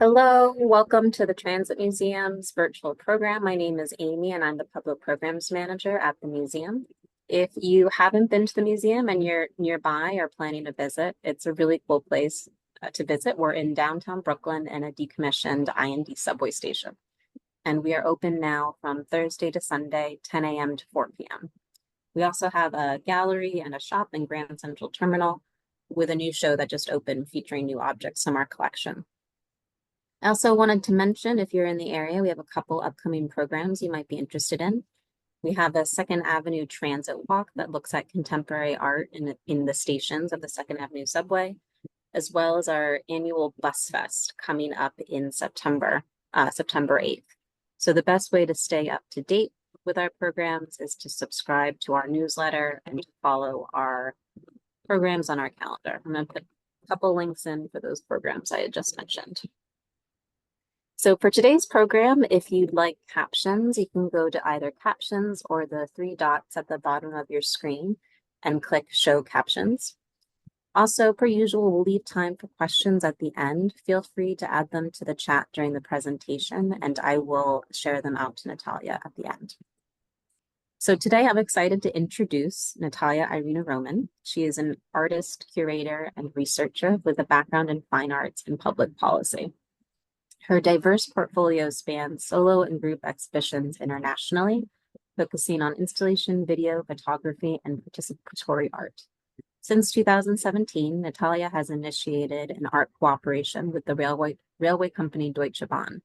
Hello, welcome to the Transit Museum's virtual program. My name is Amy and I'm the Public Programs Manager at the museum. If you haven't been to the museum and you're nearby or planning to visit, it's a really cool place to visit. We're in downtown Brooklyn in a decommissioned IND subway station. And we are open now from Thursday to Sunday, 10 a.m. to 4 p.m. We also have a gallery and a shop in Grand Central Terminal with a new show that just opened featuring new objects from our collection. I also wanted to mention, if you're in the area, we have a couple upcoming programs you might be interested in. We have a Second Avenue Transit Walk that looks at contemporary art in the stations of the Second Avenue subway, as well as our annual Bus Fest coming up in September 8th. So the best way to stay up to date with our programs is to subscribe to our newsletter and to follow our programs on our calendar. I'm going to put a couple links in for those programs I had just mentioned. So for today's program, if you'd like captions, you can go to either captions or the three dots at the bottom of your screen and click show captions. Also, per usual, we'll leave time for questions at the end. Feel free to add them to the chat during the presentation and I will share them out to Natalia at the end. So today I'm excited to introduce Natalia Irina Roman. She is an artist, curator, and researcher with a background in fine arts and public policy. Her diverse portfolio spans solo and group exhibitions internationally, focusing on installation, video, photography, and participatory art. Since 2017, Natalia has initiated an art cooperation with the railway company Deutsche Bahn,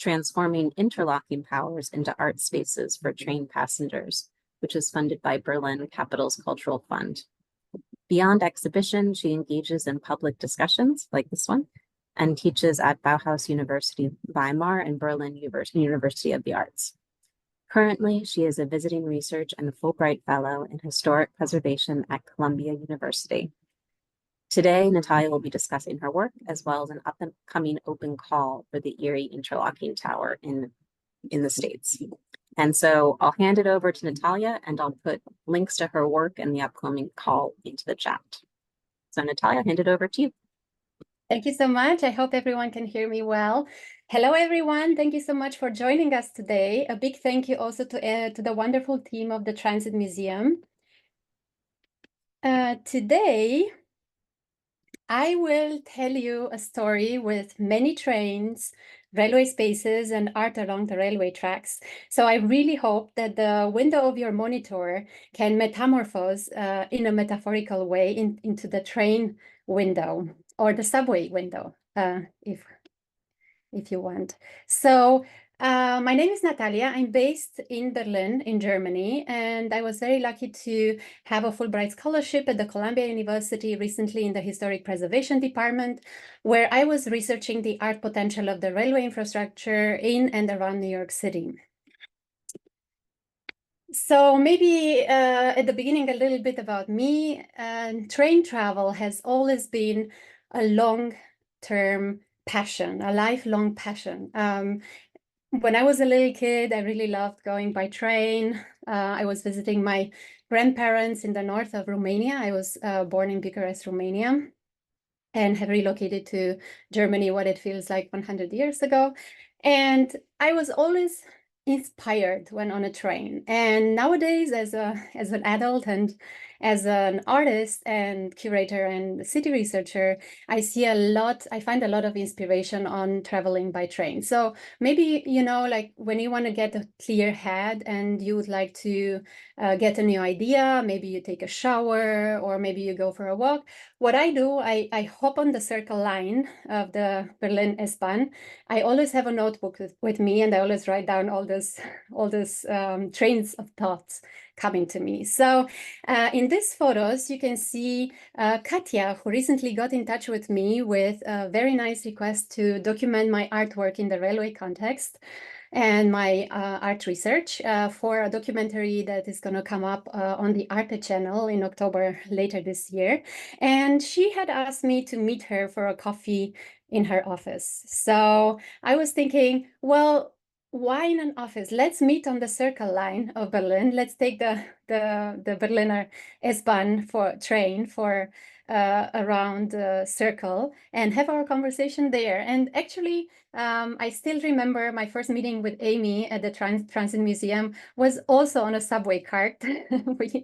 transforming interlocking powers into art spaces for train passengers, which is funded by Berlin Capital's Cultural Fund. Beyond exhibition, she engages in public discussions like this one, and teaches at Bauhaus University Weimar and Berlin University of the Arts. Currently, she is a visiting research and Fulbright Fellow in Historic Preservation at Columbia University. Today, Natalia will be discussing her work as well as an upcoming open call for the Erie Interlocking Tower in the States. And so I'll hand it over to Natalia and I'll put links to her work and the upcoming call into the chat. So Natalia, I'll hand it over to you. Thank you so much. I hope everyone can hear me well. Hello, everyone. Thank you so much for joining us today. A big thank you also to the wonderful team of the Transit Museum. Today, I will tell you a story with many trains, railway spaces, and art along the railway tracks. So I really hope that the window of your monitor can metamorphose in a metaphorical way into the train window or the subway window, if you want. So my name is Natalia. I'm based in Berlin, in Germany, and I was very lucky to have a Fulbright scholarship at the Columbia University recently in the Historic Preservation Department, where I was researching the art potential of the railway infrastructure in and around New York City. So maybe at the beginning, a little bit about me. Train travel has always been a long-term passion, a lifelong passion. When I was a little kid, I really loved going by train. I was visiting my grandparents in the north of Romania. I was born in Bucharest, Romania, and have relocated to Germany, what it feels like 100 years ago. And I was always inspired when on a train. And nowadays, as an adult and as an artist and curator and city researcher, I find a lot of inspiration on traveling by train. So maybe, like when you want to get a clear head and you would like to get a new idea, maybe you take a shower or maybe you go for a walk. What I do, I hop on the circle line of the Berlin S-Bahn. I always have a notebook with me and I always write down all those trains of thoughts coming to me. So in these photos, you can see Katya, who recently got in touch with me with a very nice request to document my artwork in the railway context and my art research for a documentary that is going to come up on the Arte channel in October later this year. And she had asked me to meet her for a coffee in her office. So I was thinking, well, why in an office? Let's meet on the Circle Line of Berlin. Let's take the Berliner S-Bahn train for around the circle and have our conversation there. And actually, I still remember my first meeting with Amy at the Transit Museum was also on a subway cart.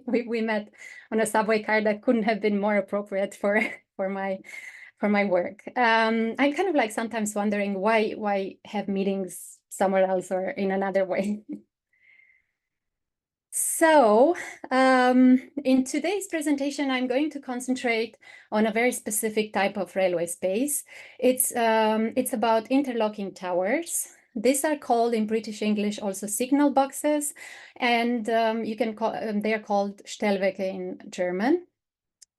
We met on a subway cart that couldn't have been more appropriate for my work. I'm kind of like sometimes wondering why have meetings somewhere else or in another way. So in today's presentation, I'm going to concentrate on a very specific type of railway space. It's about interlocking towers. These are called in British English also signal boxes, and you can call they are called Stellwerke in German.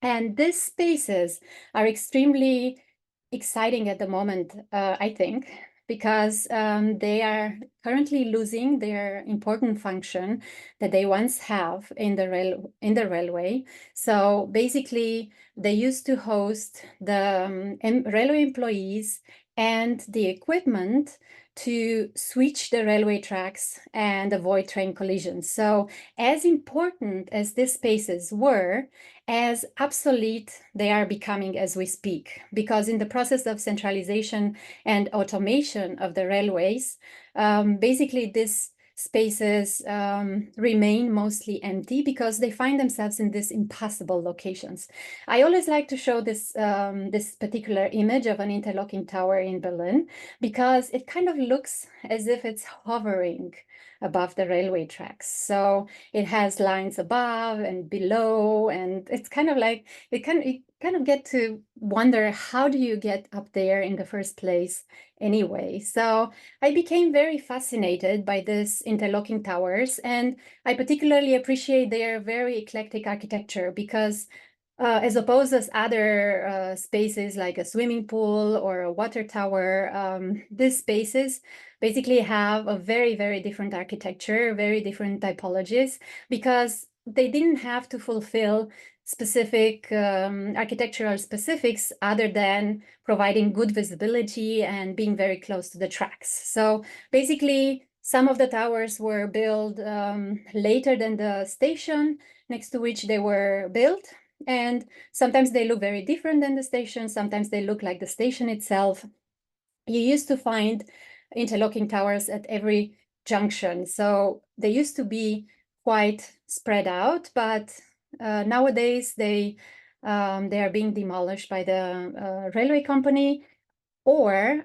And these spaces are extremely exciting at the moment, I think, because they are currently losing their important function that they once have in the railway. So basically, they used to host the railway employees and the equipment to switch the railway tracks and avoid train collisions. So as important as these spaces were, as obsolete they are becoming as we speak, because in the process of centralization and automation of the railways, basically these spaces remain mostly empty because they find themselves in these impossible locations. I always like to show this, this particular image of an interlocking tower in Berlin because it kind of looks as if it's hovering above the railway tracks. So it has lines above and below, and it's kind of like you kind of get to wonder, how do you get up there in the first place anyway? So I became very fascinated by these interlocking towers, and I particularly appreciate their very eclectic architecture because as opposed to other spaces like a swimming pool or a water tower, these spaces basically have a very, very different architecture, very different typologies, because they didn't have to fulfill specific architectural specifics other than providing good visibility and being very close to the tracks. So basically, some of the towers were built later than the station next to which they were built. And sometimes they look very different than the station. Sometimes they look like the station itself. You used to find interlocking towers at every junction. So they used to be quite spread out, but nowadays they are being demolished by the railway company, or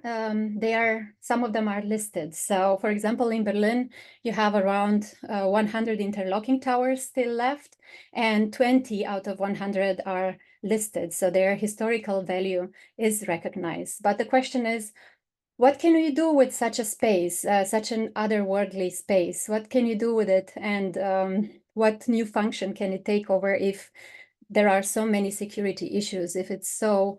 some of them are listed. So for example, in Berlin, you have around 100 interlocking towers still left, and 20 out of 100 are listed. So their historical value is recognized. But the question is, what can you do with such a space, such an otherworldly space? What can you do with it? And what new function can it take over if there are so many security issues, if it's so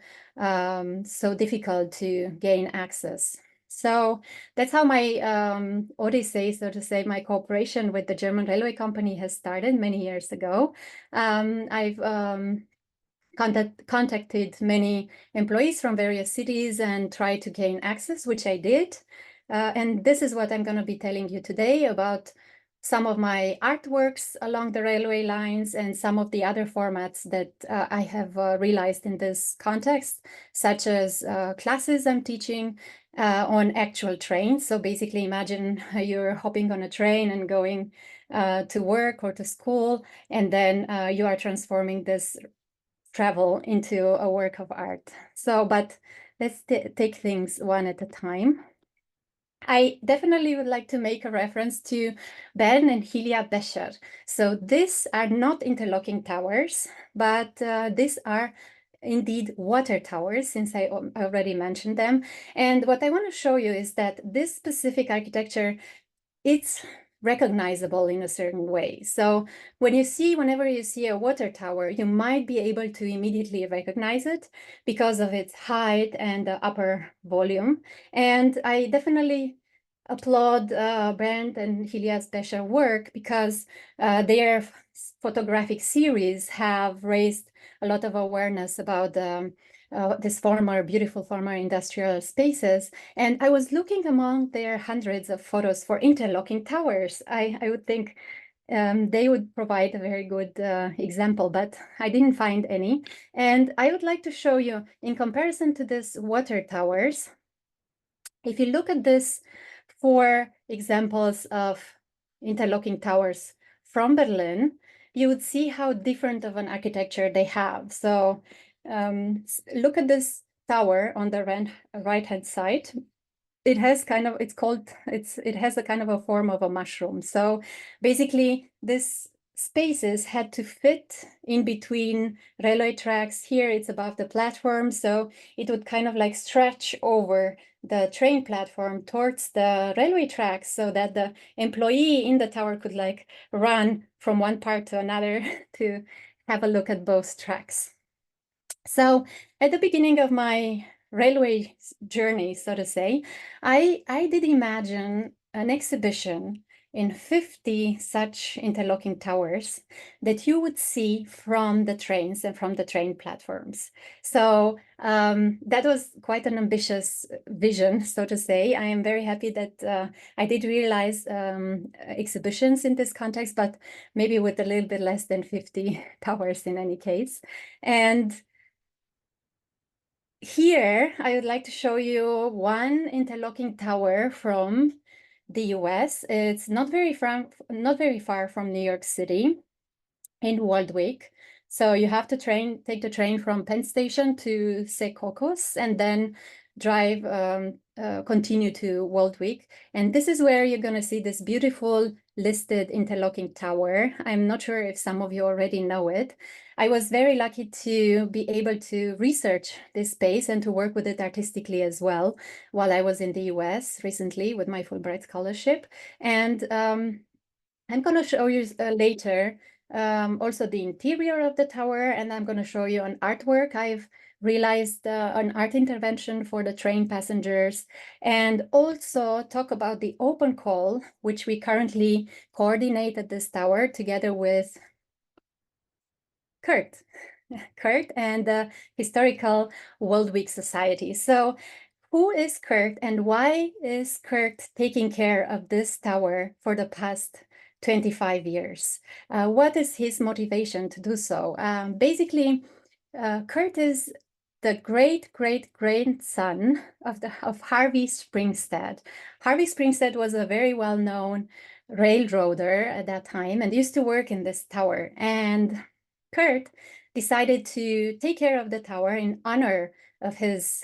difficult to gain access? So that's how my odyssey, so to say, my cooperation with the German railway company has started many years ago. I've contacted many employees from various cities and tried to gain access, which I did. And this is what I'm going to be telling you today about some of my artworks along the railway lines and some of the other formats that I have realized in this context, such as classes I'm teaching on actual trains. So basically imagine you're hopping on a train and going to work or to school, and then you are transforming this travel into a work of art. So, but let's take things one at a time. I definitely would like to make a reference to Bern and Hilia Becher. So these are not interlocking towers, but these are indeed water towers, since I already mentioned them. And what I want to show you is that this specific architecture, it's recognizable in a certain way. So whenever you see a water tower, you might be able to immediately recognize it because of its height and the upper volume. And I definitely applaud Bernd and Hilia's Becher work because their photographic series have raised a lot of awareness about this beautiful former industrial spaces. And I was looking among their hundreds of photos for interlocking towers. I would think they would provide a very good example, but I didn't find any. And I would like to show you, in comparison to these water towers, if you look at this 4 examples of interlocking towers from Berlin, you would see how different of an architecture they have. So look at this tower on the right-hand side. It has kind of, it has a kind of a form of a mushroom. So basically this spaces had to fit in between railway tracks. Here it's above the platform, so it would kind of like stretch over the train platform towards the railway tracks so that the employee in the tower could like run from one part to another to have a look at both tracks. So at the beginning of my railway journey, so to say, I did imagine an exhibition in 50 such interlocking towers that you would see from the trains and from the train platforms. So that was quite an ambitious vision, so to say. I am very happy that I did realize exhibitions in this context, but maybe with a little bit less than 50 towers in any case. And here, I would like to show you one interlocking tower from the US. It's not very far from New York City in Waldwick. So you have to take the train from Penn Station to Secaucus and then drive, continue to Waldwick. And this is where you're going to see this beautiful listed interlocking tower. I'm not sure if some of you already know it. I was very lucky to be able to research this space and to work with it artistically as well while I was in the US recently with my Fulbright scholarship. And I'm going to show you later also the interior of the tower, and I'm going to show you an artwork I've realized, an art intervention for the train passengers, and also talk about the open call, which we currently coordinate at this tower together with Kurt and the Historical Waldwick Society. So who is Kurt and why is Kurt taking care of this tower for the past 25 years? What is his motivation to do so? Basically, Kurt is the great-great-grandson of Harvey Springstead. Harvey Springstead was a very well-known railroader at that time and used to work in this tower. And Kurt decided to take care of the tower in honor of his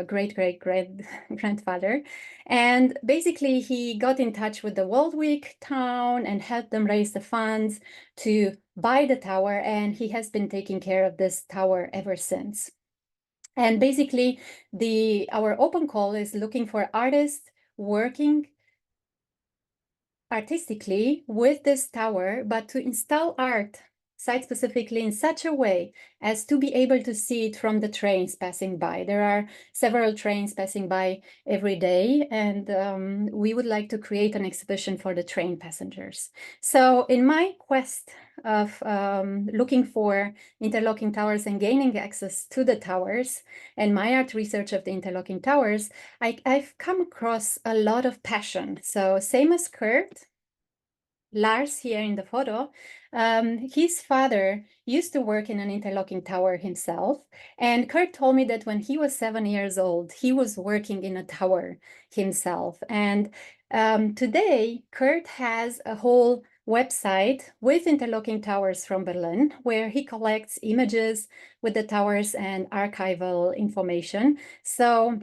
great-great-great-grandfather. And basically, he got in touch with the Waldwick town and helped them raise the funds to buy the tower. And he has been taking care of this tower ever since. And basically, our open call is looking for artists working artistically with this tower, but to install art site-specifically in such a way as to be able to see it from the trains passing by. There are several trains passing by every day, and we would like to create an exhibition for the train passengers. So in my quest of looking for interlocking towers and gaining access to the towers, and my art research of the interlocking towers, I've come across a lot of passion. So same as Kurt, Lars here in the photo, his father used to work in an interlocking tower himself. And Kurt told me that when he was 7 years old, he was working in a tower himself. And today, Kurt has a whole website with interlocking towers from Berlin, where he collects images with the towers and archival information. So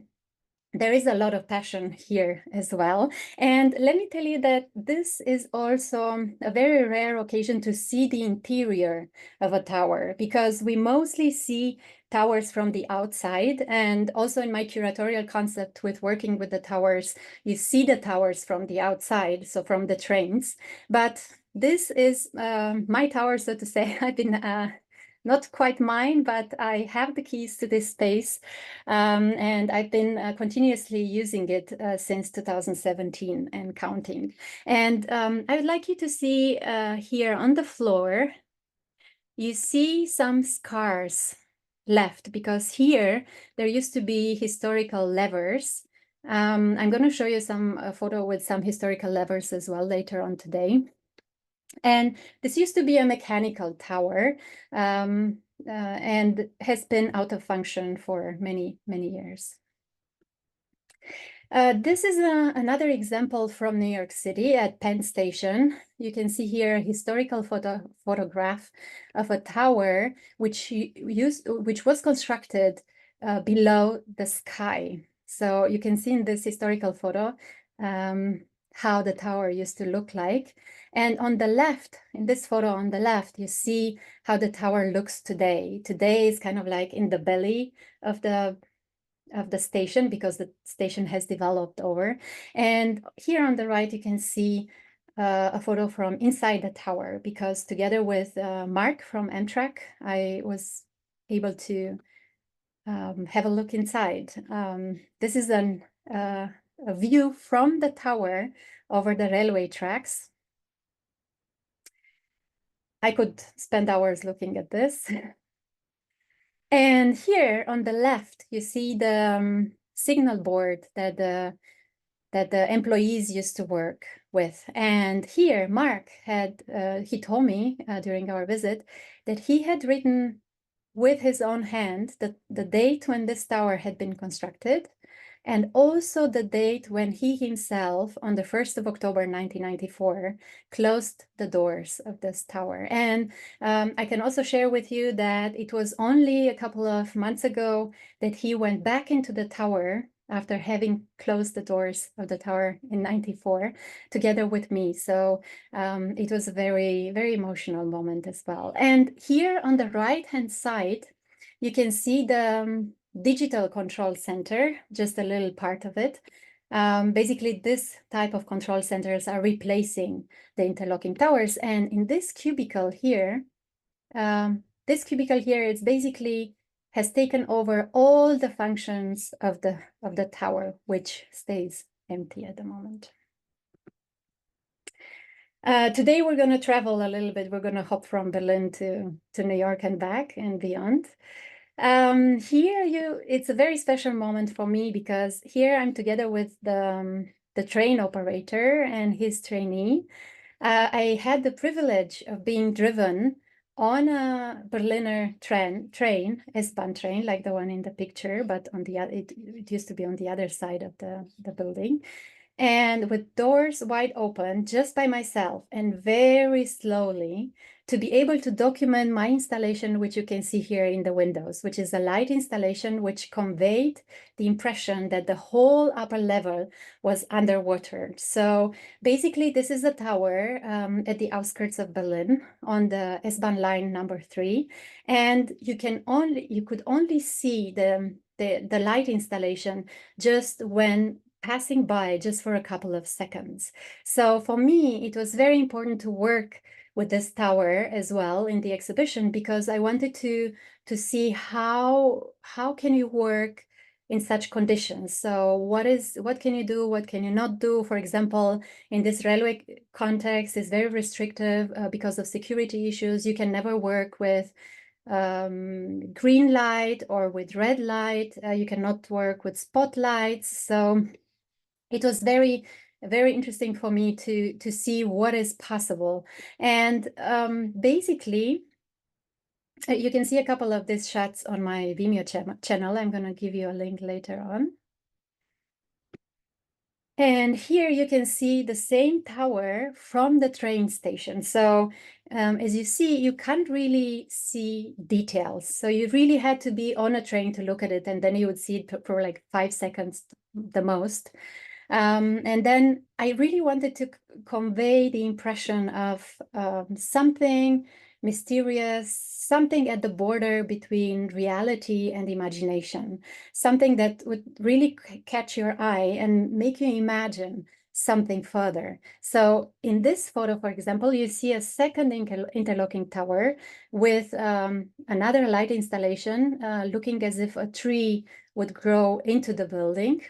there is a lot of passion here as well. And let me tell you that this is also a very rare occasion to see the interior of a tower, because we mostly see towers from the outside. And also in my curatorial concept with working with the towers, you see the towers from the outside, so from the trains. But this is my tower, so to say. I've been not quite mine, but I have the keys to this space, and I've been continuously using it since 2017 and counting. And I would like you to see here on the floor, you see some scars left, because here there used to be historical levers. I'm going to show you some photo with some historical levers as well later on today. And this used to be a mechanical tower and has been out of function for many, many years. This is another example from New York City at Penn Station. You can see here a historical photograph of a tower which was constructed below the sky. So you can see in this historical photo how the tower used to look like. And on the left, in this photo on the left, you see how the tower looks today. Today is kind of like in the belly of the station, because the station has developed over. And here on the right, you can see a photo from inside the tower, because together with Mark from Amtrak, I was able to have a look inside. This is a view from the tower over the railway tracks. I could spend hours looking at this. And here on the left, you see the signal board that the employees used to work with. And here, Mark had, he told me during our visit that he had written with his own hand the date when this tower had been constructed, and also the date when he himself, on the 1st of October 1994, closed the doors of this tower. And I can also share with you that it was only a couple of months ago that he went back into the tower after having closed the doors of the tower in 94 together with me. So it was a very, very emotional moment as well. And here on the right-hand side, you can see the digital control center, just a little part of it. Basically, this type of control centers are replacing the interlocking towers. And in this cubicle here, is basically has taken over all the functions of the tower, which stays empty at the moment. Today we're going to travel a little bit. We're going to hop from Berlin to New York and back and beyond. It's a very special moment for me, because here I'm together with the train operator and his trainee. I had the privilege of being driven on a Berliner train, S-Bahn train, like the one in the picture, but on the it used to be on the other side of the building. And with doors wide open, just by myself and very slowly, to be able to document my installation, which you can see here in the windows, which is a light installation which conveyed the impression that the whole upper level was underwater. So basically, this is a tower at the outskirts of Berlin on the S-Bahn line number 3. And you could only see the light installation just when passing by, just for a couple of seconds. So for me, it was very important to work with this tower as well in the exhibition, because I wanted to see how can you work in such conditions. So what can you do, what can you not do? For example, in this railway context is very restrictive because of security issues. You can never work with green light or with red light. You cannot work with spotlights. So it was very, very interesting for me to see what is possible. And basically, you can see a couple of these shots on my Vimeo channel. I'm going to give you a link later on. And here you can see the same tower from the train station. So as you see, you can't really see details. So you really had to be on a train to look at it, and then you would see it for like 5 seconds the most. And then I really wanted to convey the impression of something mysterious, something at the border between reality and imagination, something that would really catch your eye and make you imagine something further. So in this photo, for example, you see a second interlocking tower with another light installation looking as if a tree would grow into the building.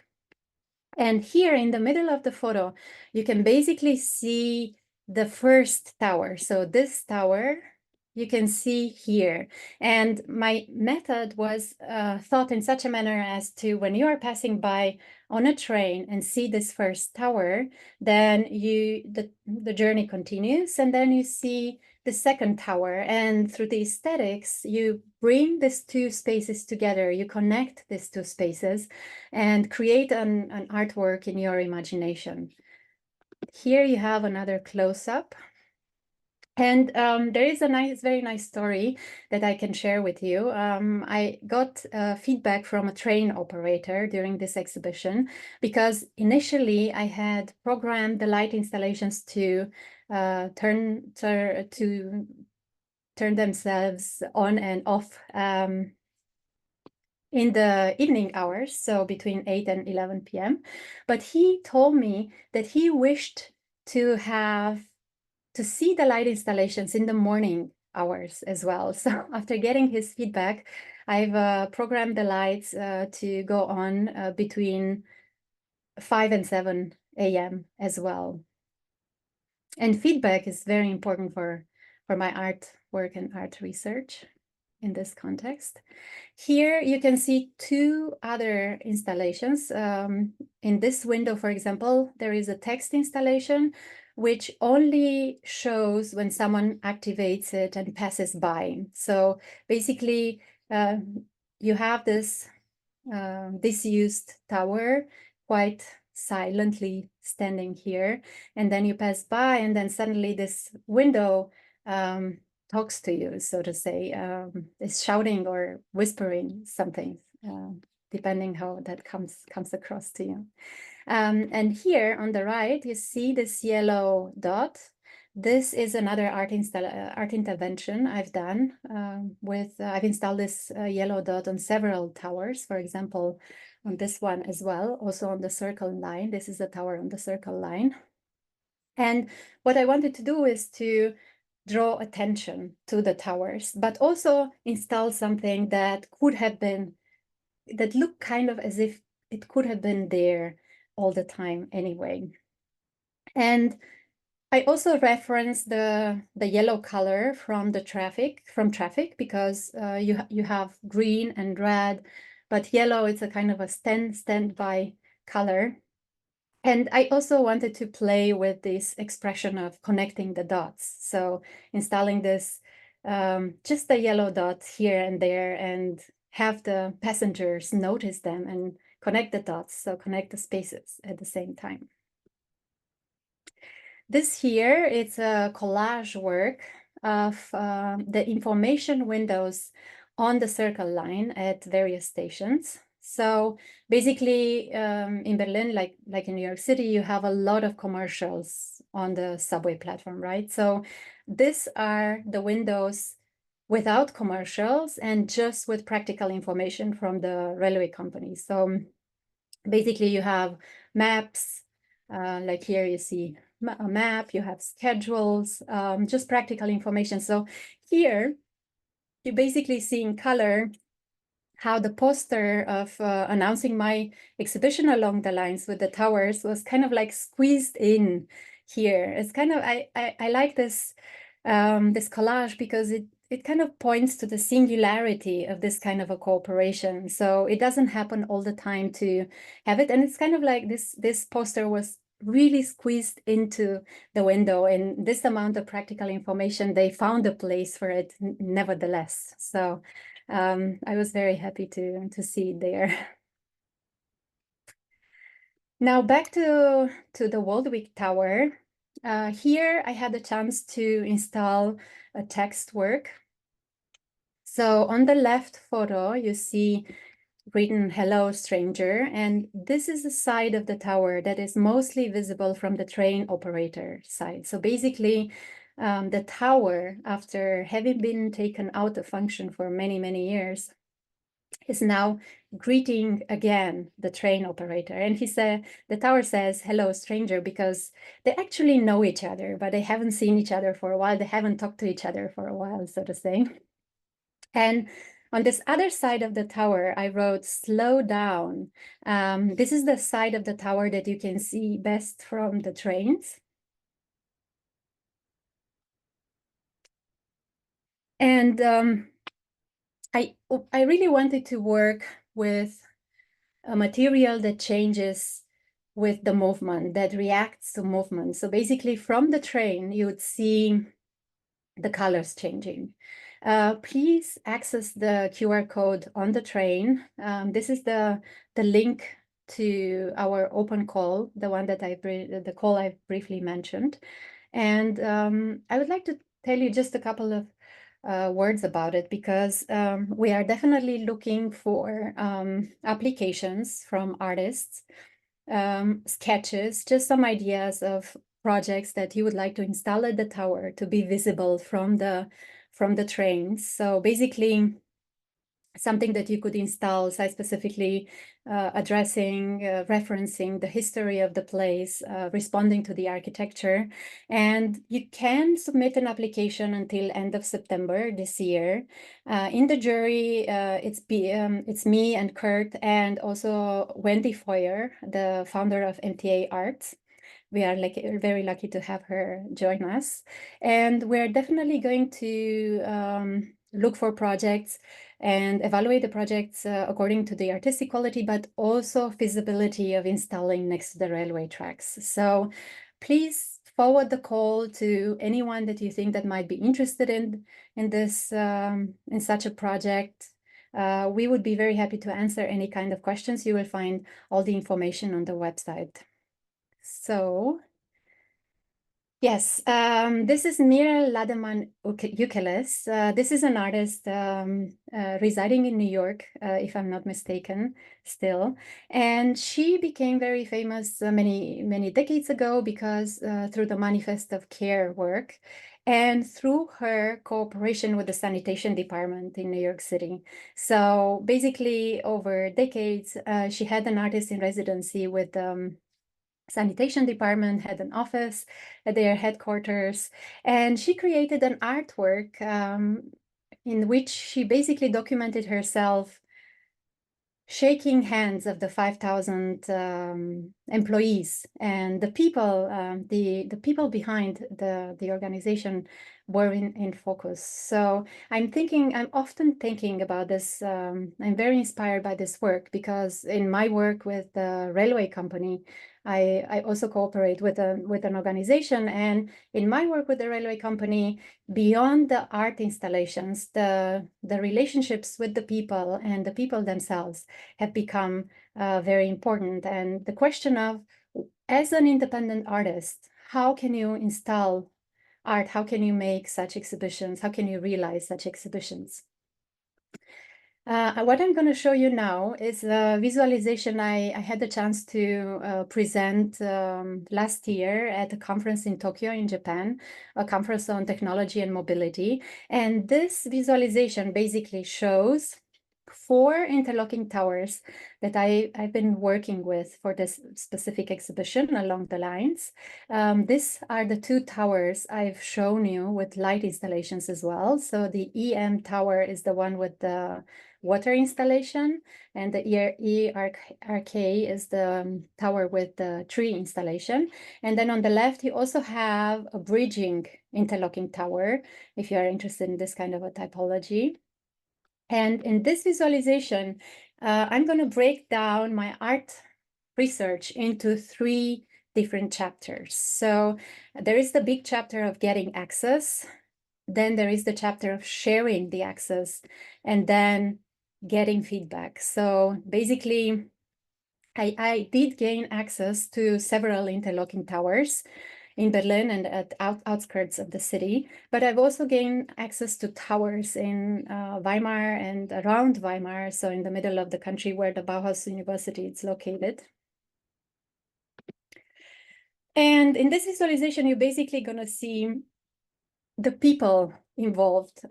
And here in the middle of the photo, you can basically see the first tower. So this tower, you can see here. And my method was thought in such a manner as to, when you are passing by on a train and see this first tower, then the journey continues, and then you see the second tower. And through the aesthetics, you bring these two spaces together, you connect these two spaces and create an artwork in your imagination. Here you have another close-up. And there is a very nice story that I can share with you. I got feedback from a train operator during this exhibition, because initially I had programmed the light installations to turn themselves on and off in the evening hours, so between 8 and 11 p.m. But he told me that he wished to see the light installations in the morning hours as well. So after getting his feedback, I've programmed the lights to go on between 5 and 7 a.m. as well. And feedback is very important for my art work and art research in this context. Here you can see two other installations. In this window, for example, there is a text installation which only shows when someone activates it and passes by. So basically, you have this disused tower quite silently standing here, and then you pass by, and then suddenly this window talks to you, so to say, is shouting or whispering something, depending how that comes across to you. And here on the right, you see this yellow dot. This is another art intervention I've done I've installed this yellow dot on several towers, for example, on this one as well, also on the Circle Line. This is a tower on the Circle Line. And what I wanted to do is to draw attention to the towers, but also install something that looked kind of as if it could have been there all the time anyway. And I also referenced the yellow color from traffic, because you have green and red, but yellow is a kind of a standby color. And I also wanted to play with this expression of connecting the dots. So installing this, just the yellow dots here and there, and have the passengers notice them and connect the dots, so connect the spaces at the same time. This here, it's a collage work of the information windows on the Circle Line at various stations. So basically, in Berlin, like in New York City, you have a lot of commercials on the subway platform, right? So these are the windows without commercials and just with practical information from the railway company. So basically, you have maps, like here you see a map, you have schedules, just practical information. So here, you basically see in color how the poster of announcing my exhibition along the lines with the towers was kind of like squeezed in here. It's kind of, I like this this collage, because it kind of points to the singularity of this kind of a cooperation. So it doesn't happen all the time to have it. And it's kind of like this poster was really squeezed into the window, and this amount of practical information, they found a place for it nevertheless. So I was very happy to see it there. Now back to the Waldwick Tower. Here I had the chance to install a text work. So on the left photo, you see written "Hello, stranger," and this is the side of the tower that is mostly visible from the train operator side. So basically, the tower, after having been taken out of function for many, many years, is now greeting again the train operator. And the tower says, "Hello, stranger," because they actually know each other, but they haven't seen each other for a while. They haven't talked to each other for a while, so to say. And on this other side of the tower, I wrote "Slow down." This is the side of the tower that you can see best from the trains. And I really wanted to work with a material that changes with the movement, that reacts to movement. So basically from the train, you would see the colors changing. Please access the QR code on the train. This is the link to our open call, the one that the call I briefly mentioned. And I would like to tell you just a couple of words about it, because we are definitely looking for applications from artists, sketches, just some ideas of projects that you would like to install at the tower to be visible from the trains. So basically, something that you could install site-specifically, addressing, referencing the history of the place, responding to the architecture. And you can submit an application until end of September this year. In the jury, it's me and Kurt, and also Wendy Foyer, the founder of MTA Arts. We are very lucky to have her join us. And we're definitely going to look for projects and evaluate the projects according to the artistic quality, but also feasibility of installing next to the railway tracks. So please forward the call to anyone that you think that might be interested in this, in such a project. We would be very happy to answer any kind of questions. You will find all the information on the website. So yes, this is Mira Lademan Ukeles. This is an artist residing in New York, if I'm not mistaken, still. And she became very famous many decades ago because through the Manifest of Care work and through her cooperation with the sanitation department in New York City. So basically, over decades, she had an artist in residency with sanitation department, had an office at their headquarters, and she created an artwork in which she basically documented herself shaking hands of the 5,000 employees, and the people, the people behind the organization were in focus. So I'm often thinking about this. I'm very inspired by this work because in my work with the railway company, I also cooperate with an organization, and in my work with the railway company, beyond the art installations, the relationships with the people and the people themselves have become very important. And the question of, as an independent artist, how can you install art? How can you make such exhibitions? How can you realize such exhibitions? What I'm going to show you now is a visualization I had the chance to present last year at a conference in Tokyo in Japan, a conference on technology and mobility. And this visualization basically shows 4 interlocking towers that I've been working with for this specific exhibition along the lines. These are the 2 towers I've shown you with light installations as well. So the EM tower is the one with the water installation, and the ERK is the tower with the tree installation. And then on the left, you also have a bridging interlocking tower, if you are interested in this kind of a typology. And in this visualization, I'm going to break down my art research into 3 different chapters. So there is the big chapter of getting access. Then there is the chapter of sharing the access, and then getting feedback. So basically, I did gain access to several interlocking towers in Berlin and at outskirts of the city, but I've also gained access to towers in Weimar and around Weimar, so in the middle of the country where the Bauhaus University is located. And in this visualization, you're basically going to see the people involved,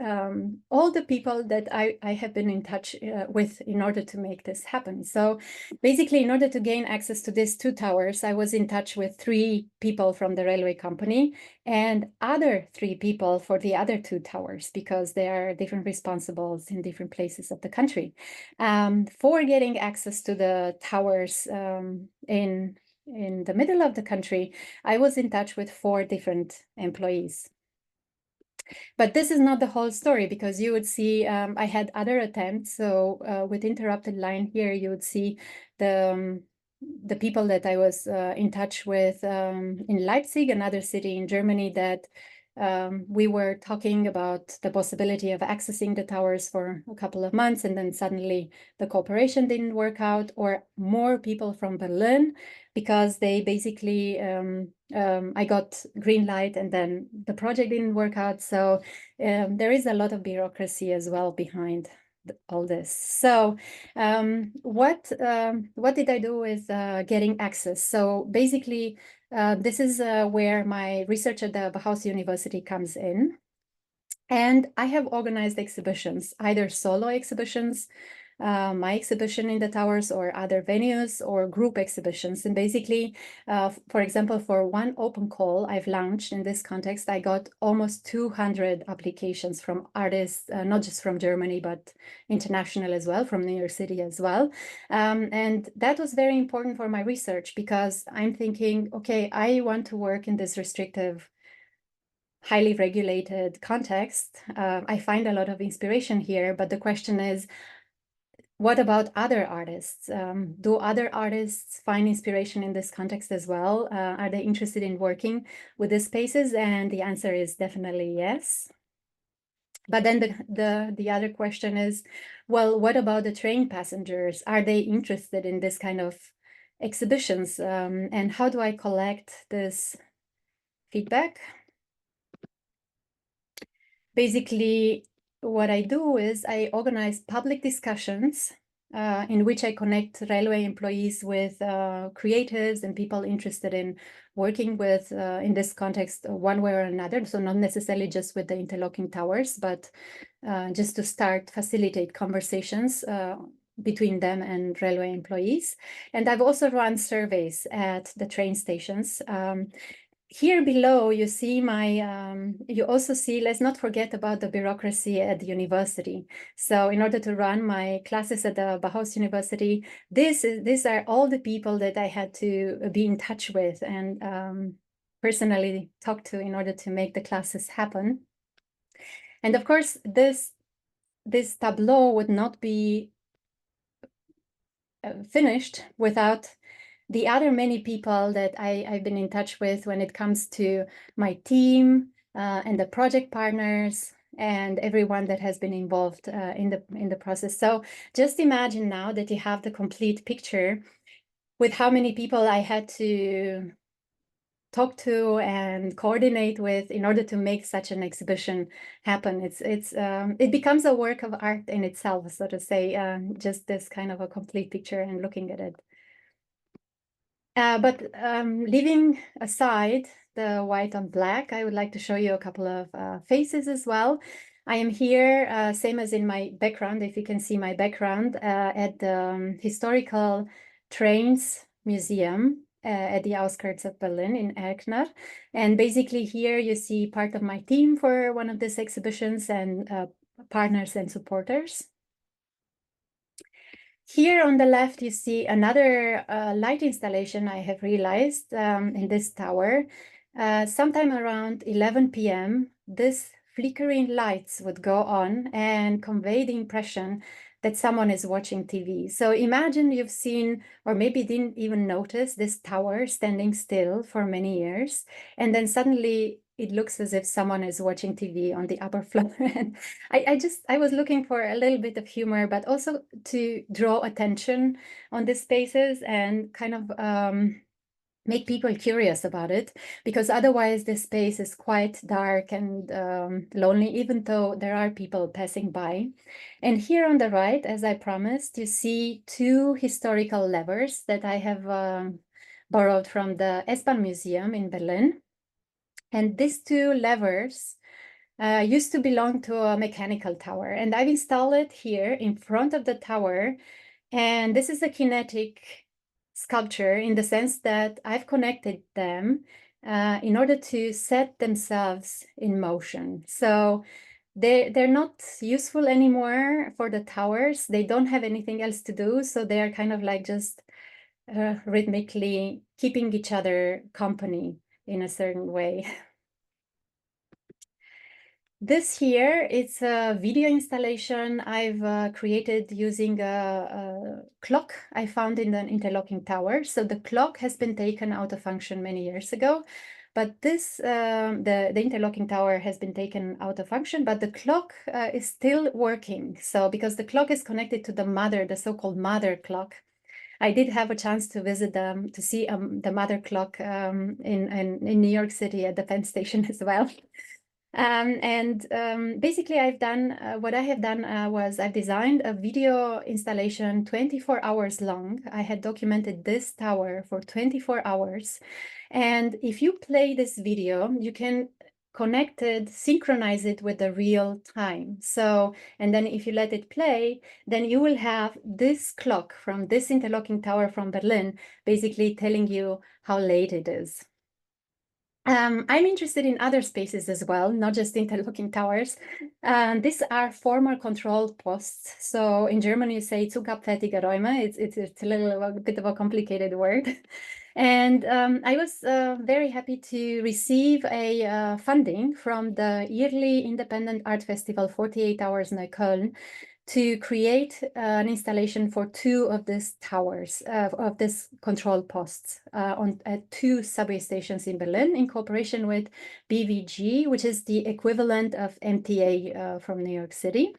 all the people that I have been in touch with in order to make this happen. So basically, in order to gain access to these 2 towers, I was in touch with 3 people from the railway company and other 3 people for the other 2 towers, because there are different responsibles in different places of the country. For getting access to the towers in the middle of the country, I was in touch with 4 different employees. But this is not the whole story, because you would see I had other attempts. So with interrupted line here, you would see the people that I was in touch with in Leipzig, another city in Germany, that we were talking about the possibility of accessing the towers for a couple of months, and then suddenly the cooperation didn't work out. Or more people from Berlin, because they basically I got green light and then the project didn't work out. So there is a lot of bureaucracy as well behind all this. So what did I do with getting access? So basically, this is where my research at the Bauhaus University comes in. And I have organized exhibitions, either solo exhibitions, my exhibition in the towers, or other venues, or group exhibitions. And basically, for example, for one open call I've launched in this context, I got almost 200 applications from artists, not just from Germany, but international as well, from New York City as well. And that was very important for my research, because I'm thinking, okay, I want to work in this restrictive, highly regulated context. I find a lot of inspiration here, but the question is, what about other artists? Do other artists find inspiration in this context as well? Are they interested in working with these spaces? And the answer is definitely yes. But then the other question is, well, what about the train passengers? Are they interested in this kind of exhibitions? And how do I collect this feedback? Basically, what I do is I organize public discussions in which I connect railway employees with creators and people interested in working with, in this context, one way or another. So not necessarily just with the interlocking towers, but just to facilitate conversations between them and railway employees. And I've also run surveys at the train stations. Here below, you see you also see, let's not forget about the bureaucracy at the university. So in order to run my classes at the Bauhaus University, these are all the people that I had to be in touch with and personally talk to in order to make the classes happen. And of course, this tableau would not be finished without the other many people that I've been in touch with when it comes to my team and the project partners and everyone that has been involved in the process. So just imagine now that you have the complete picture with how many people I had to talk to and coordinate with in order to make such an exhibition happen. It becomes a work of art in itself, so to say, just this kind of a complete picture and looking at it. But leaving aside the white on black, I would like to show you a couple of faces as well. I am here, same as in my background, if you can see my background, at the Historical Trains Museum at the outskirts of Berlin in Erkner. And basically here you see part of my team for one of these exhibitions and partners and supporters. Here on the left, you see another light installation I have realized in this tower. Sometime around 11 p.m., this flickering lights would go on and convey the impression that someone is watching TV. So imagine you've seen, or maybe didn't even notice, this tower standing still for many years, and then suddenly it looks as if someone is watching TV on the upper floor. And I was looking for a little bit of humor, but also to draw attention on these spaces and kind of make people curious about it, because otherwise this space is quite dark and lonely, even though there are people passing by. And here on the right, as I promised, you see two historical levers that I have borrowed from the S-Bahn Museum in Berlin. And these two levers used to belong to a mechanical tower, and I've installed it here in front of the tower. And this is a kinetic sculpture in the sense that I've connected them in order to set themselves in motion. So they're not useful anymore for the towers. They don't have anything else to do, so they are kind of like just rhythmically keeping each other company in a certain way. This here, it's a video installation I've created using a clock I found in an interlocking tower. So the clock has been taken out of function many years ago, but the interlocking tower has been taken out of function, but the clock is still working. So because the clock is connected to the mother, the so-called mother clock, I did have a chance to visit them to see the mother clock in New York City at the Penn Station as well. Basically, what I have done was I've designed a video installation 24 hours long. I had documented this tower for 24 hours. And if you play this video, you can connect it, synchronize it with the real time. So, and then if you let it play, then you will have this clock from this interlocking tower from Berlin, basically telling you how late it is. I'm interested in other spaces as well, not just interlocking towers. These are former control posts. So in German, you say zugabfertige Räume. It's a bit of a complicated word. And I was very happy to receive a funding from the yearly Independent Art Festival 48 Hours Neukölln to create an installation for two of these towers, of these control posts at two subway stations in Berlin in cooperation with BVG, which is the equivalent of MTA from New York City.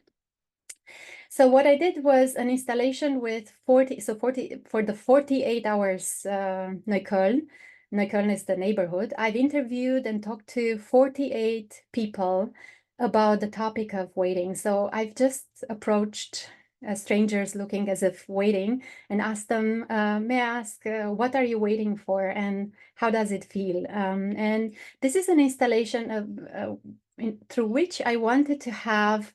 So what I did was an installation with 40 for the 48 hours Neukölln. Neukölln is the neighborhood. I've interviewed and talked to 48 people about the topic of waiting. So I've just approached strangers looking as if waiting and asked them, may I ask, what are you waiting for and how does it feel? And this is an installation of, through which I wanted to have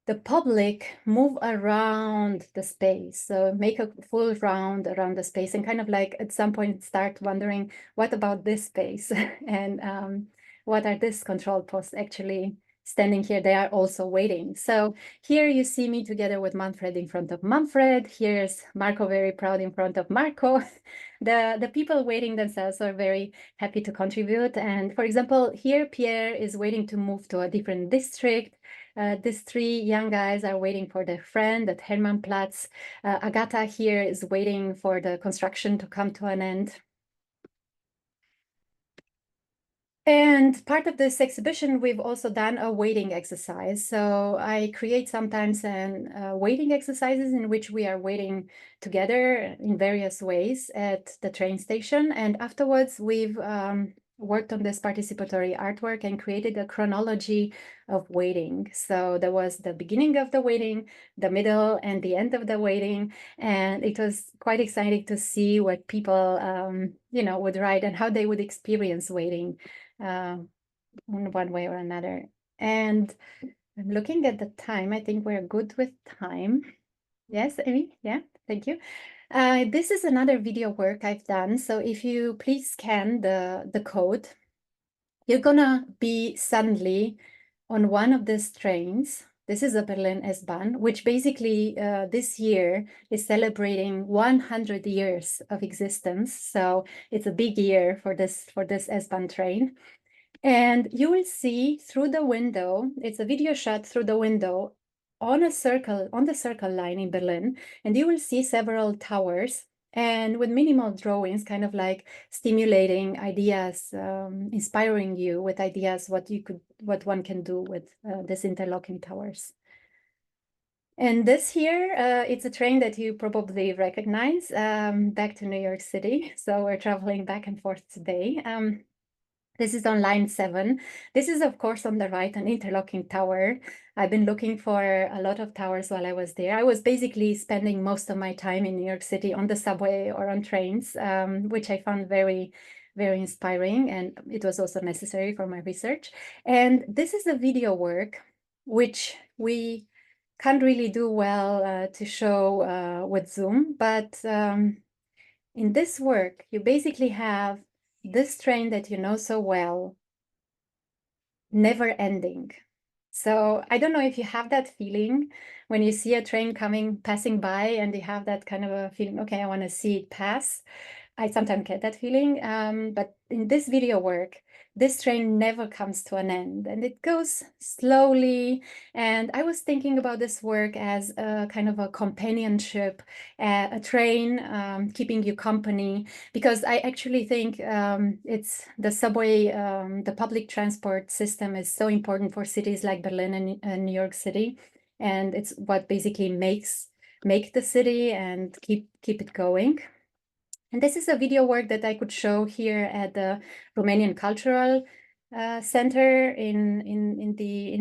the public move around the space, so make a full round around the space and kind of like at some point start wondering, what about this space? And what are these control posts actually standing here? They are also waiting. So here you see me together with Manfred in front of Manfred. Here's Marco very proud in front of Marco. The people waiting themselves are very happy to contribute. And for example, here Pierre is waiting to move to a different district. These three young guys are waiting for their friend at Hermannplatz. Agatha here is waiting for the construction to come to an end. And part of this exhibition, we've also done a waiting exercise. So I create sometimes waiting exercises in which we are waiting together in various ways at the train station. And afterwards, we've worked on this participatory artwork and created a chronology of waiting. So there was the beginning of the waiting, the middle, and the end of the waiting. And it was quite exciting to see what people, would write and how they would experience waiting in one way or another. And I'm looking at the time. I think we're good with time. Yes, Amy? Yeah, thank you. This is another video work I've done. So if you please scan the code, you're gonna be suddenly on one of these trains. This is a Berlin S-Bahn, which basically this year is celebrating 100 years of existence. So it's a big year for this S-Bahn train. And you will see through the window, it's a video shot through the window on the circle line in Berlin, and you will see several towers and with minimal drawings, kind of like stimulating ideas, inspiring you with ideas what one can do with these interlocking towers. And this here, it's a train that you probably recognize, back to New York City. So we're traveling back and forth today. This is on line 7. This is, of course, on the right, an interlocking tower. I've been looking for a lot of towers while I was there. I was basically spending most of my time in New York City on the subway or on trains, which I found very, very inspiring. And it was also necessary for my research. And this is a video work, which we can't really do well to show with Zoom. But in this work, you basically have this train that you know so well, never ending. So I don't know if you have that feeling when you see a train passing by and you have that kind of a feeling, okay, I want to see it pass. I sometimes get that feeling, but in this video work, this train never comes to an end and it goes slowly. And I was thinking about this work as a kind of a companionship, a train keeping you company, because I actually think it's the subway, the public transport system is so important for cities like Berlin and New York City. And it's what basically make the city and keep it going. And this is a video work that I could show here at the Romanian Cultural Center in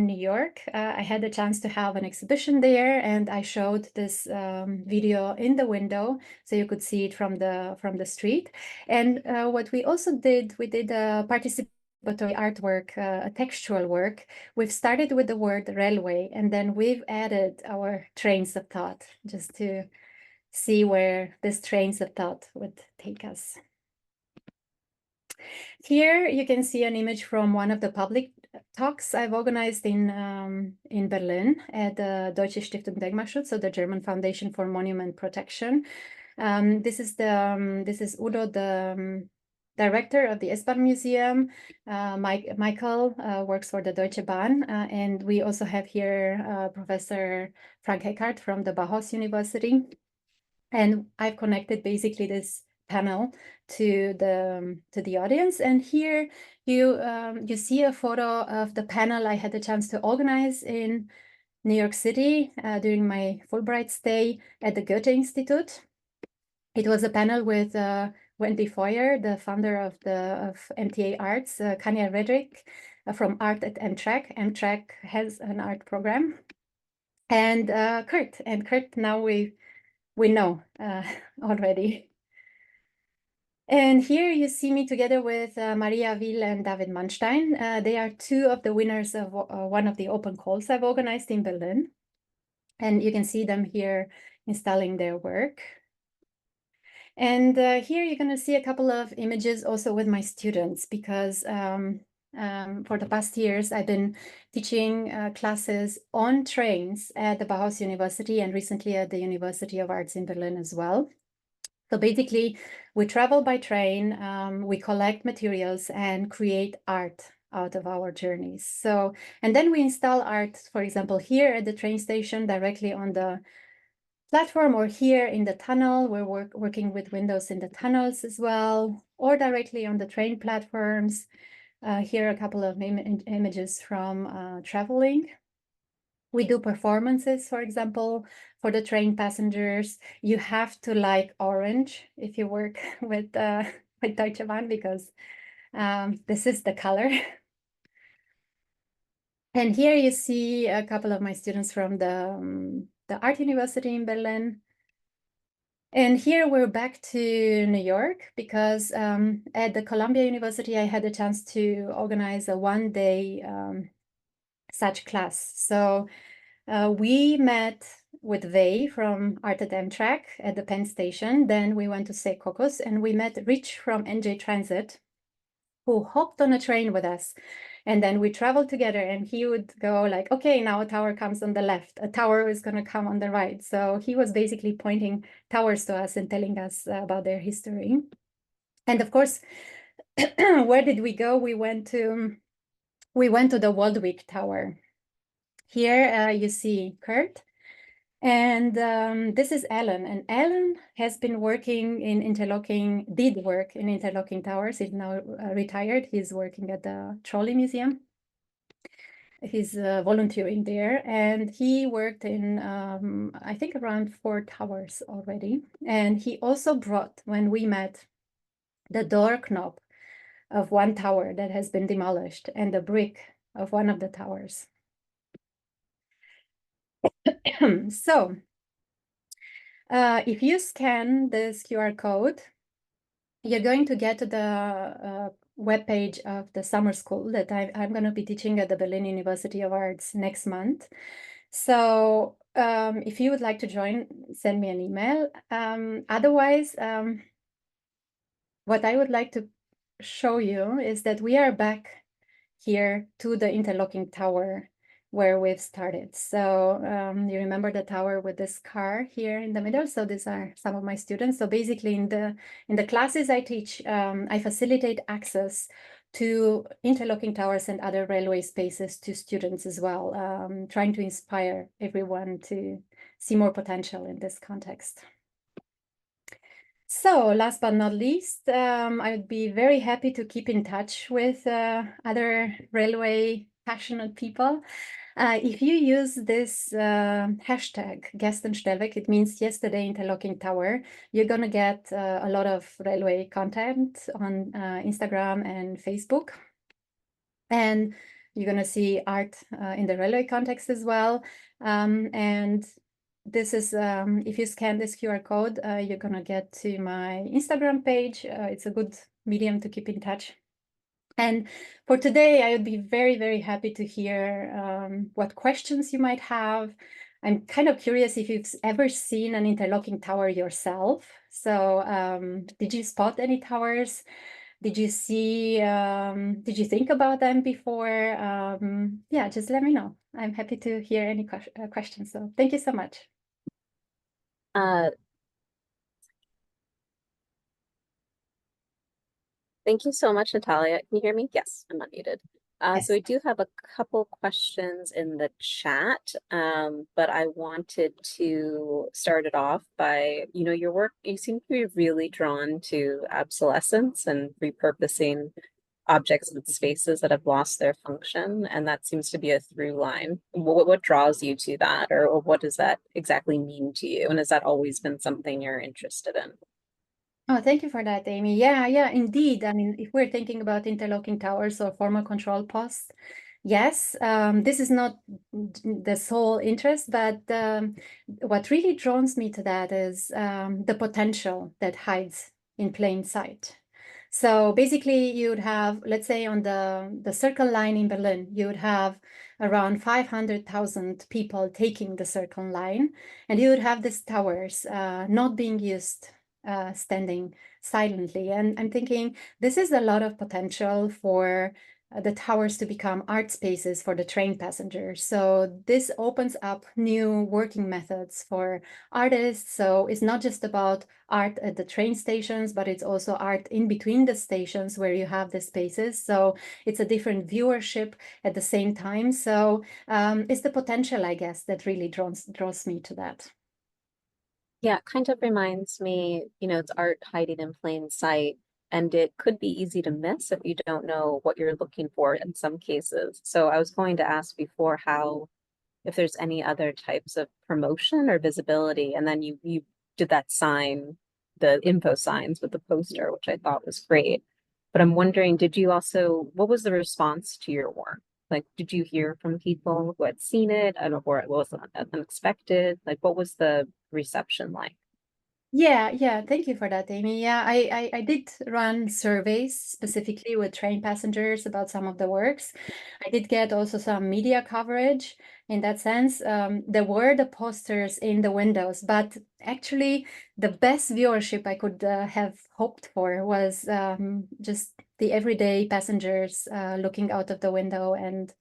New York. I had the chance to have an exhibition there, and I showed this video in the window, so you could see it from the street. And what we also did, we did a participatory artwork, a textual work. We've started with the word railway, and then we've added our trains of thought just to see where these trains of thought would take us. Here you can see an image from one of the public talks I've organized in Berlin at the Deutsche Stiftung Denkmalschutz, so the German Foundation for Monument Protection. This is Udo, the director of the S-Bahn Museum. Michael works for the Deutsche Bahn, and we also have here Professor Frank Eckhardt from the Bauhaus University. And I've connected basically this panel to the audience. And here you see a photo of the panel I had the chance to organize in New York City during my Fulbright stay at the Goethe Institute. It was a panel with Wendy Foyer, the founder of MTA Arts, Kanya Redrick from Art at Amtrak. Amtrak has an art program. And Kurt. And Kurt, now we know already. And here you see me together with Maria Will and David Manstein. They are two of the winners of one of the open calls I've organized in Berlin. And you can see them here installing their work. And here you're going to see a couple of images also with my students, because for the past years, I've been teaching classes on trains at the Bauhaus University and recently at the University of Arts in Berlin as well. So basically, we travel by train, we collect materials and create art out of our journeys. So, and then we install art, for example, here at the train station directly on the platform, or here in the tunnel. We're working with windows in the tunnels as well, or directly on the train platforms. Here are a couple of images from traveling. We do performances, for example, for the train passengers. You have to like orange if you work with Deutsche Bahn, because this is the color. And here you see a couple of my students from the Art University in Berlin. And here we're back to New York, because at the Columbia University, I had a chance to organize a one-day such class. So we met with Vey from Art at Amtrak at the Penn Station. Then we went to Secaucus and we met Rich from NJ Transit, who hopped on a train with us. And then we traveled together, and he would go like, okay, now a tower comes on the left, a tower is going to come on the right. So he was basically pointing towers to us and telling us about their history. And of course, where did we go? We went to the Waldwick Tower. Here you see Kurt. And this is Alan. And Alan has been working in interlocking, did work in interlocking towers. He's now retired. He's working at the Trolley Museum. He's volunteering there. And he worked in, I think, around 4 towers already. And he also brought, when we met, the door knob of one tower that has been demolished and the brick of one of the towers. So, if you scan this QR code, you're going to get to the webpage of the summer school that I'm going to be teaching at the Berlin University of Arts next month. So if you would like to join, send me an email. Otherwise, what I would like to show you is that we are back here to the interlocking tower where we've started. So you remember the tower with this car here in the middle? So these are some of my students. So basically in the classes I teach, I facilitate access to interlocking towers and other railway spaces to students as well, trying to inspire everyone to see more potential in this context. So last but not least, I would be very happy to keep in touch with other railway passionate people. If you use this hashtag Gestenstellweg, it means yesterday interlocking tower, you're going to get a lot of railway content on Instagram and Facebook. And you're going to see art in the railway context as well. And this is, if you scan this QR code, you're going to get to my Instagram page. It's a good medium to keep in touch. And for today, I would be very, very happy to hear what questions you might have. I'm kind of curious if you've ever seen an interlocking tower yourself. So did you spot any towers? Did you see, did you think about them before? Yeah, just let me know. I'm happy to hear any questions. So thank you so much. Thank you so much, Natalia. Can you hear me? Yes, I'm unmuted. So Yes. we do have a couple questions in the chat, but I wanted to start it off by, your work, you seem to be really drawn to obsolescence and repurposing objects and spaces that have lost their function, and that seems to be a through line. What draws you to that, or what does that exactly mean to you? And has that always been something you're interested in? Oh, thank you for that, Amy. Yeah, indeed. I mean, if we're thinking about interlocking towers or formal control posts, yes, this is not the sole interest, but what really draws me to that is the potential that hides in plain sight. So basically, you would have, let's say, on the Circle Line in Berlin, you would have around 500,000 people taking the Circle Line, and you would have these towers not being used, standing silently. And I'm thinking this is a lot of potential for the towers to become art spaces for the train passengers. So this opens up new working methods for artists. So it's not just about art at the train stations, but it's also art in between the stations where you have the spaces. So it's a different viewership at the same time. So it's the potential, I guess, that really draws me to that. Yeah, it kind of reminds me, it's art hiding in plain sight, and it could be easy to miss if you don't know what you're looking for in some cases. So I was going to ask before if there's any other types of promotion or visibility, and then you did that sign, the info signs with the poster, which I thought was great. But I'm wondering, what was the response to your work? Like, did you hear from people who had seen it? I don't know, or it was unexpected? Like, what was the reception like? Yeah. Thank you for that, Amy. Yeah, I did run surveys specifically with train passengers about some of the works. I did get also some media coverage in that sense. There were the posters in the windows, but actually the best viewership I could have hoped for was just the everyday passengers looking out of the window and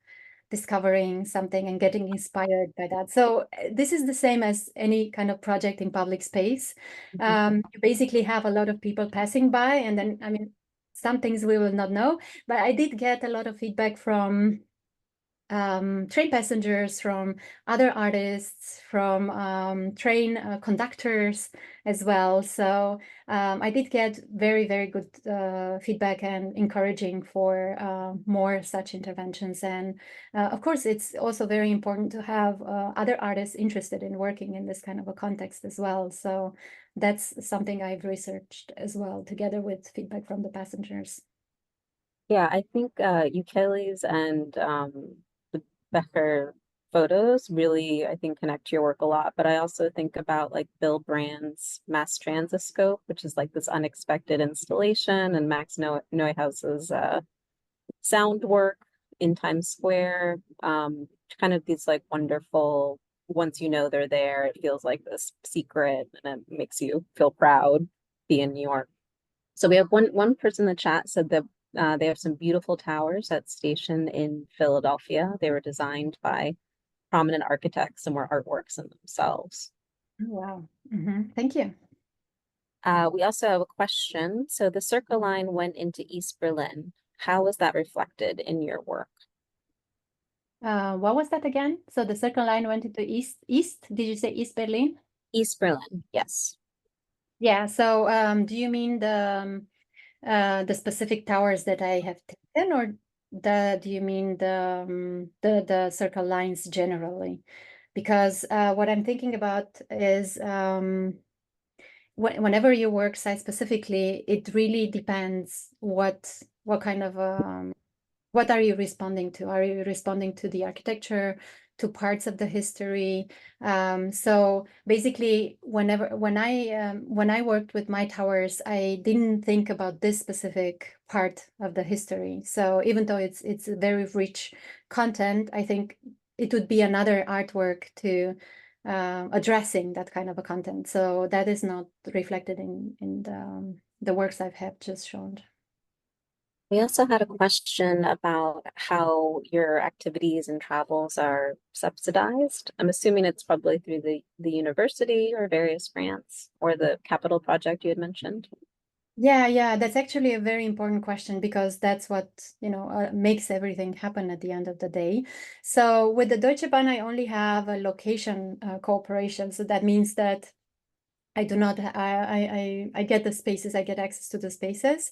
discovering something and getting inspired by that. So this is the same as any kind of project in public space. You basically have a lot of people passing by, and then, I mean, some things we will not know, but I did get a lot of feedback from train passengers, from other artists, from train conductors as well. So I did get very, very good feedback and encouraging for more such interventions. And of course, it's also very important to have other artists interested in working in this kind of a context as well. So that's something I've researched as well, together with feedback from the passengers. Yeah, I think Ukeles and the Becker photos really, I think, connect to your work a lot. But I also think about like Bill Brand's Mass Transiscope, which is like this unexpected installation, and Max Neuhaus's sound work in Times Square. Kind of these like wonderful, once you know they're there, it feels like this secret and it makes you feel proud, be in New York. So we have one person in the chat said that They have some beautiful towers that's stationed in Philadelphia. They were designed by prominent architects and were artworks in themselves. Wow. Thank you. We also have a question. So the Circle Line went into East Berlin. How was that reflected in your work? What was that again? So the Circle Line went into East. Did you say East Berlin? East Berlin, yes. Yeah. So do you mean the specific towers that I have taken, or do you mean the Circle Lines generally? Because what I'm thinking about is whenever you work site specifically, it really depends what kind of what are you responding to? Are you responding to the architecture, to parts of the history? So basically, when I worked with my towers, I didn't think about this specific part of the history. So even though it's a very rich content, I think it would be another artwork to addressing that kind of a content. So that is not reflected in the works I have just shown. We also had a question about how your activities and travels are subsidized. I'm assuming it's probably through the university or various grants or the capital project you had mentioned. Yeah, that's actually a very important question because that's what, makes everything happen at the end of the day. So with the Deutsche Bahn, I only have a location cooperation. So that means that I do not, I get the spaces, I get access to the spaces,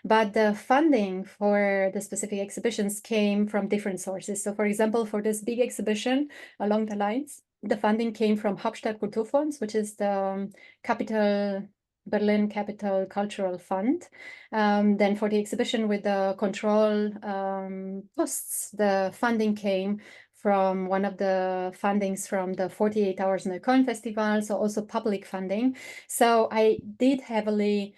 but the funding for the specific exhibitions came from different sources. So for example, for this big exhibition along the lines, the funding came from Hauptstadt Kulturfonds, which is the Berlin Capital Cultural Fund. Then for the exhibition with the control posts, the funding came from one of the fundings from the 48 Hours Neukölln Festival, so also public funding. So I did heavily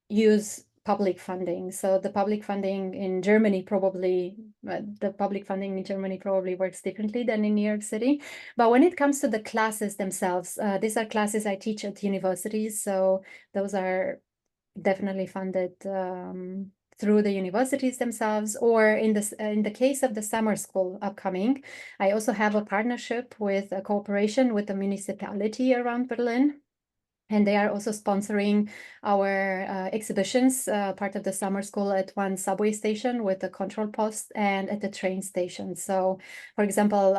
use public funding. So the public funding in Germany probably works differently than in New York City. But when it comes to the classes themselves, these are classes I teach at universities. So those are definitely funded through the universities themselves, or in the case of the summer school upcoming, I also have a partnership with a cooperation with the municipality around Berlin. And they are also sponsoring our exhibitions, part of the summer school at one subway station with the control post and at the train station. So, for example,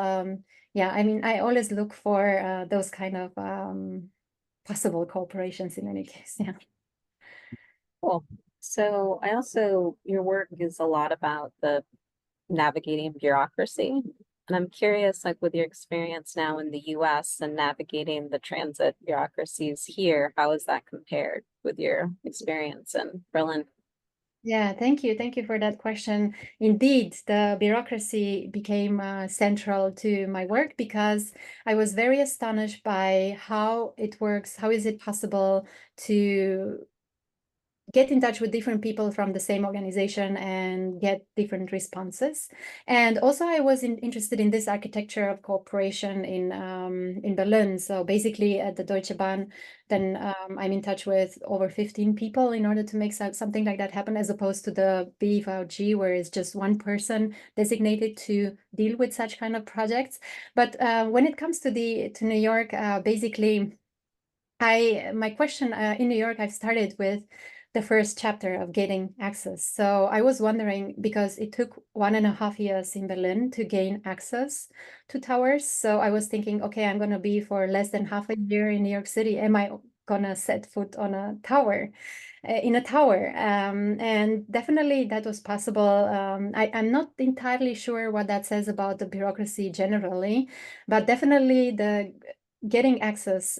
yeah, I mean, I always look for those kind of possible cooperations in any case. Yeah. Cool. So your work is a lot about the navigating bureaucracy. And I'm curious, like with your experience now in the US and navigating the transit bureaucracies here, how is that compared with your experience in Berlin? Yeah, thank you. Thank you for that question. Indeed, the bureaucracy became central to my work because I was very astonished by how it works. How is it possible to get in touch with different people from the same organization and get different responses? And also, I was interested in this architecture of cooperation in Berlin. So basically, at the Deutsche Bahn, then I'm in touch with over 15 people in order to make something like that happen, as opposed to the BVG, where it's just one person designated to deal with such kind of projects. But when it comes to New York, basically, my question in New York, I've started with the first chapter of getting access. So I was wondering, because it took 1.5 years in Berlin to gain access to towers. So I was thinking, okay, I'm going to be for less than half a year in New York City. Am I going to set foot on a tower? In a tower, and definitely that was possible. I'm not entirely sure what that says about the bureaucracy generally, but definitely the getting access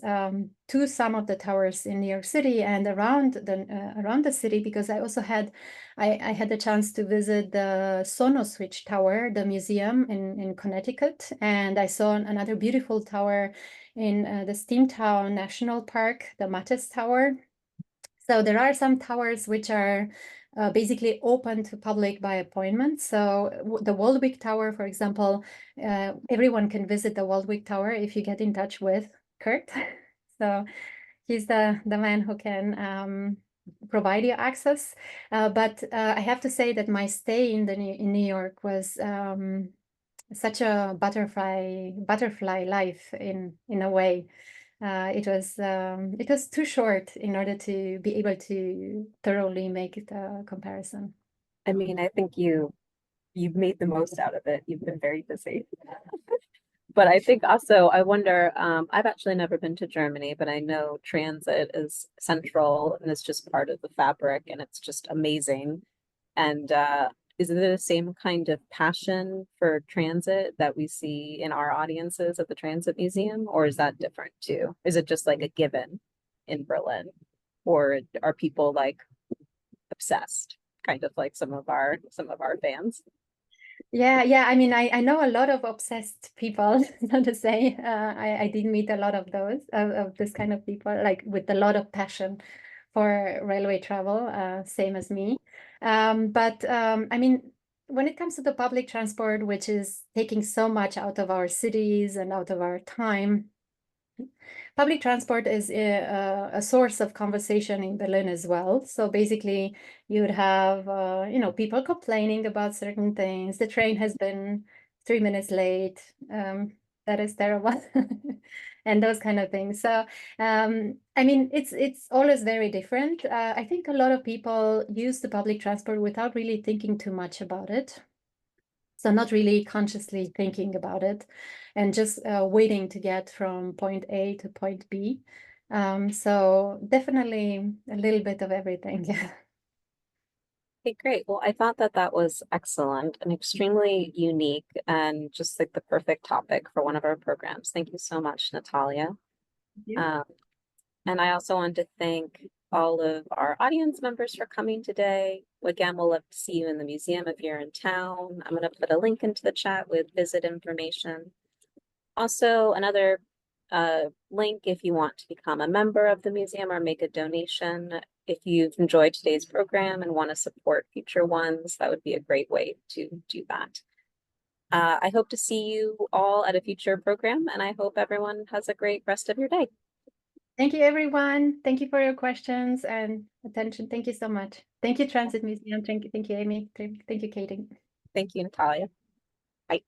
to some of the towers in New York City and around the city, because I also had I had the chance to visit the Sono Switch Tower, the museum in Connecticut, and I saw another beautiful tower in the Steamtown National Park, the Mattes Tower. So there are some towers which are basically open to public by appointment. So the Waldwick Tower, for example, everyone can visit the Waldwick Tower if you get in touch with Kurt. So he's the man who can provide you access. But I have to say that my stay in New York was such a butterfly life in a way. It was too short in order to be able to thoroughly make the comparison. I mean, I think you've made the most out of it. You've been very busy. But I think also, I wonder, I've actually never been to Germany, but I know transit is central and it's just part of the fabric and it's just amazing. And is it the same kind of passion for transit that we see in our audiences at the Transit Museum, or is that different too? Is it just like a given in Berlin, or are people like obsessed, kind of like some of our fans? Yeah. I mean, I know a lot of obsessed people, so to say. I did meet a lot of those, of this kind of people, like with a lot of passion for railway travel, same as me. But I mean, when it comes to the public transport, which is taking so much out of our cities and out of our time, public transport is a source of conversation in Berlin as well. So basically, you would have people complaining about certain things. The train has been 3 minutes late. That is terrible, and those kind of things. So I mean, it's always very different. I think a lot of people use the public transport without really thinking too much about it. So not really consciously thinking about it and just waiting to get from point A to point B. So definitely a little bit of everything. Yeah. Okay, great. Well, I thought that that was excellent and extremely unique and just like the perfect topic for one of our programs. Thank you so much, Natalia. Um, and I also want to thank all of our audience members for coming today. Again, we'll love to see you in the museum if you're in town. I'm going to put a link into the chat with visit information. Also, another link if you want to become a member of the museum or make a donation. If you've enjoyed today's program and want to support future ones, that would be a great way to do that. I hope to see you all at a future program, and I hope everyone has a great rest of your day. Thank you, everyone. Thank you for your questions and attention. Thank you so much. Thank you, Transit Museum. Thank you, Amy. Thank you, Katie. Thank you, Natalia. Bye.